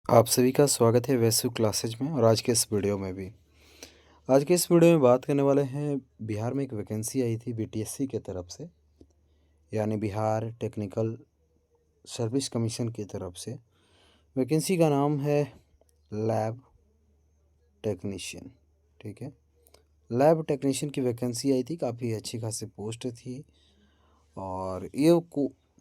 आप सभी का स्वागत है वैसु क्लासेज में और आज के इस वीडियो में भी। आज के इस वीडियो में बात करने वाले हैं बिहार में एक वैकेंसी आई थी बीटीएससी की तरफ से, यानी बिहार टेक्निकल सर्विस कमीशन की तरफ से। वैकेंसी का नाम है लैब टेक्नीशियन। ठीक है, लैब टेक्नीशियन की वैकेंसी आई थी, काफ़ी अच्छी खासी पोस्ट थी। और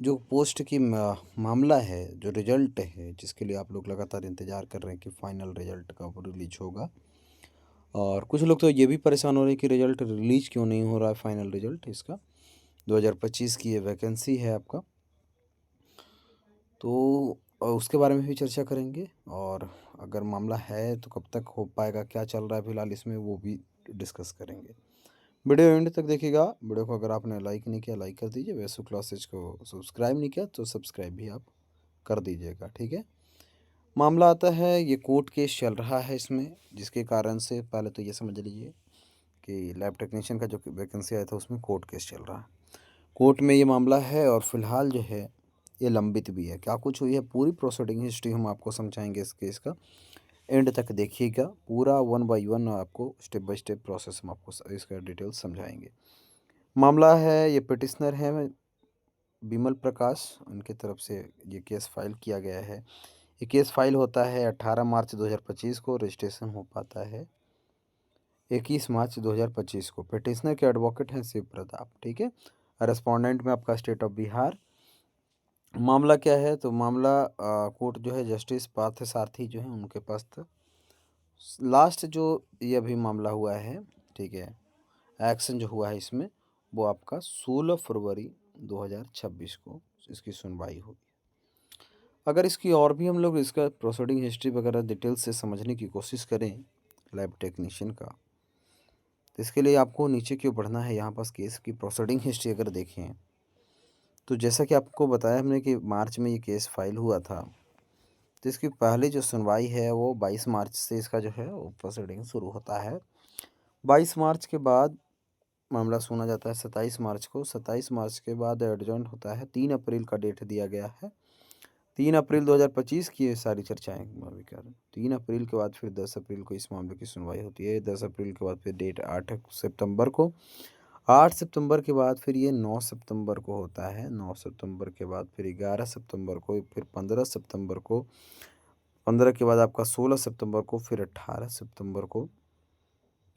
जो पोस्ट की मामला है, जो रिजल्ट है जिसके लिए आप लोग लगातार इंतज़ार कर रहे हैं कि फ़ाइनल रिजल्ट कब रिलीज होगा। और कुछ लोग तो ये भी परेशान हो रहे हैं कि रिज़ल्ट रिलीज़ क्यों नहीं हो रहा है फाइनल रिज़ल्ट इसका। 2025 की ये वैकेंसी है आपका। तो उसके बारे में भी चर्चा करेंगे, और अगर मामला है तो कब तक हो पाएगा, क्या चल रहा है फ़िलहाल इसमें, वो भी डिस्कस करेंगे। वीडियो एंड तक देखिएगा। वीडियो को अगर आपने लाइक नहीं किया लाइक कर दीजिए, वैसु क्लासेज को सब्सक्राइब नहीं किया तो सब्सक्राइब भी आप कर दीजिएगा। ठीक है, मामला आता है, ये कोर्ट केस चल रहा है इसमें, जिसके कारण से पहले तो ये समझ लीजिए कि लैब टेक्नीशियन का जो वैकेंसी आया था उसमें कोर्ट केस चल रहा है। कोर्ट में ये मामला है और फिलहाल जो है ये लंबित भी है। क्या कुछ हुई है, पूरी प्रोसीडिंग हिस्ट्री हम आपको समझाएंगे इस केस का। एंड तक देखिएगा, पूरा 1 बाय 1 आपको स्टेप बाय स्टेप प्रोसेस हम आपको इसका डिटेल्स समझाएंगे। मामला है, ये पिटिशनर है विमल प्रकाश, उनकी तरफ से ये केस फाइल किया गया है। ये केस फाइल होता है 18 मार्च 2025 को, रजिस्ट्रेशन हो पाता है 21 मार्च 2025 को। पिटिशनर के एडवोकेट हैं शिव प्रताप। ठीक है, रेस्पोंडेंट में आपका स्टेट ऑफ बिहार। मामला क्या है, तो मामला कोर्ट जो है जस्टिस पार्थ सारथी जो है उनके पास था। लास्ट जो ये अभी मामला हुआ है, ठीक है, एक्शन जो हुआ है इसमें, वो आपका 16 फरवरी 2026 को इसकी सुनवाई होगी। अगर इसकी और भी हम लोग इसका प्रोसीडिंग हिस्ट्री वगैरह डिटेल्स से समझने की कोशिश करें लैब टेक्नीशियन का, तो इसके लिए आपको नीचे क्यों बढ़ना है, यहाँ पास केस की प्रोसीडिंग हिस्ट्री अगर देखें तो जैसा कि आपको बताया हमने कि मार्च में ये केस फाइल हुआ था, तो इसकी पहली जो सुनवाई है वो 22 मार्च से इसका जो है वो प्रोसीडिंग शुरू होता है। 22 मार्च के बाद मामला सुना जाता है 27 मार्च को। 27 मार्च के बाद एडजॉर्न होता है, 3 अप्रैल का डेट दिया गया है। 3 अप्रैल 2025 की ये सारी चर्चाएं हम अभी कर रहे हैं। 3 अप्रैल के बाद फिर 10 अप्रैल को इस मामले की सुनवाई होती है। 10 अप्रैल के बाद फिर डेट 8 सितंबर को। 8 सितंबर के बाद फिर ये 9 सितंबर को होता है। 9 सितंबर के बाद फिर 11 सितंबर को, फिर 15 सितंबर को, 15 के बाद आपका 16 सितंबर को, फिर 18 सितंबर को,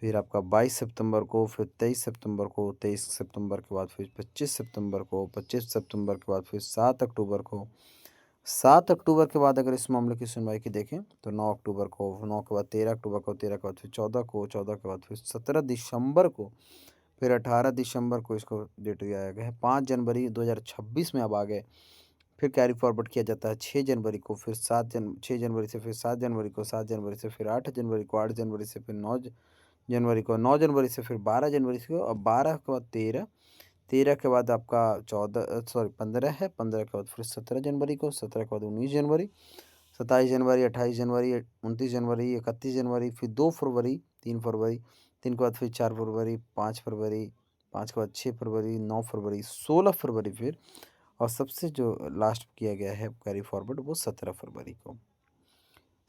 फिर आपका 22 सितंबर को, फिर 23 सितंबर को, 23 सितंबर के बाद फिर 25 सितंबर को, 25 सितंबर के बाद फिर 7 अक्टूबर को, 7 अक्टूबर के बाद अगर इस मामले की सुनवाई की देखें तो 9 अक्टूबर को, 9 के बाद 13 अक्टूबर को, 13 के बाद फिर 14 को, 14 के बाद फिर 17 दिसंबर को, फिर 18 दिसंबर को इसको डेट दिया गया है। 5 जनवरी 2026 में अब आ गए। फिर कैरी फॉरवर्ड किया जाता है 6 जनवरी को, फिर 6 जनवरी से फिर 7 जनवरी को, 7 जनवरी से फिर 8 जनवरी को, 8 जनवरी से फिर 9 जनवरी को, 9 जनवरी से फिर 12 जनवरी को, अब 12 के बाद 13, 13 के बाद आपका 15 है, 15 के बाद फिर 17 जनवरी को, 17 के बाद 19 जनवरी, 27 जनवरी, 28 जनवरी, 29 जनवरी, 31 जनवरी, फिर 2 फरवरी, 3 फरवरी, 3 के बाद फिर 4 फरवरी, 5 फरवरी, 5 के बाद 6 फरवरी, 9 फरवरी, 16 फरवरी फिर, और सबसे जो लास्ट किया गया है कैरी फॉरवर्ड वो 17 फरवरी को।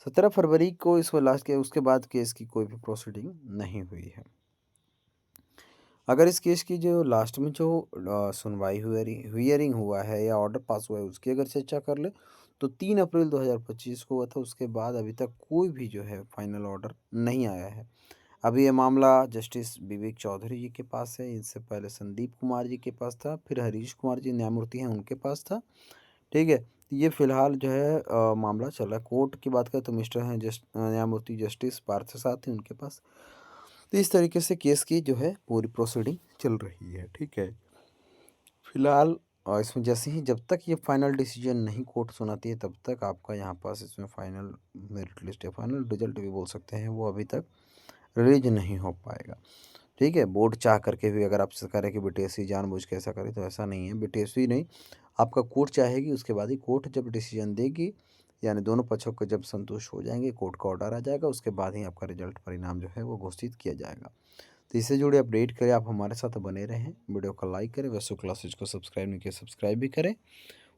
17 फरवरी को इसको लास्ट किया, उसके बाद केस की कोई भी प्रोसीडिंग नहीं हुई है। अगर इस केस की जो लास्ट में जो सुनवाई हियरिंग हुआ है या ऑर्डर पास हुआ है उसकी अगर चर्चा कर ले, तो 3 अप्रैल 2025 को हुआ था। उसके बाद अभी तक कोई भी जो है फाइनल ऑर्डर नहीं आया है। अभी ये मामला जस्टिस विवेक चौधरी जी के पास है, इससे पहले संदीप कुमार जी के पास था, फिर हरीश कुमार जी न्यायमूर्ति हैं उनके पास था। ठीक है, तो ये फिलहाल जो है मामला चल रहा है। कोर्ट की बात करें तो मिस्टर हैं न्यायमूर्ति जस्टिस पार्थ सारथी उनके पास। तो इस तरीके से केस की जो है पूरी प्रोसीडिंग चल रही है। ठीक है, फिलहाल इसमें जैसे ही जब तक ये फाइनल डिसीजन नहीं कोर्ट सुनाती है तब तक आपका यहाँ पास इसमें फाइनल मेरिट लिस्ट या फाइनल रिजल्ट भी बोल सकते हैं, वो अभी तक रिलीज नहीं हो पाएगा। ठीक है, बोर्ड चाह करके भी अगर आपसे करें कि बीटीएससी जानबूझ के ऐसा करे तो ऐसा नहीं है। बीटीएससी नहीं, आपका कोर्ट चाहेगी, उसके बाद ही कोर्ट जब डिसीजन देगी, यानी दोनों पक्षों को जब संतुष्ट हो जाएंगे, कोर्ट का ऑर्डर आ जाएगा, उसके बाद ही आपका रिजल्ट परिणाम जो है वो घोषित किया जाएगा। तो इससे जुड़े अपडेट करें, आप हमारे साथ बने रहें, वीडियो को लाइक करें, वैसु क्लासेज को सब्सक्राइब नहीं किया सब्सक्राइब भी करें।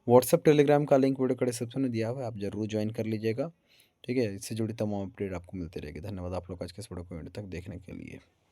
व्हाट्सअप टेलीग्राम का लिंक वीडियो के डिस्क्रिप्शन में दिया हुआ है, आप ज़रूर ज्वाइन कर लीजिएगा। ठीक है? इससे जुड़ी तमाम अपडेट आपको मिलती रहेगी। धन्यवाद आप लोग का आज के इस वीडियो को एंड तक देखने के लिए।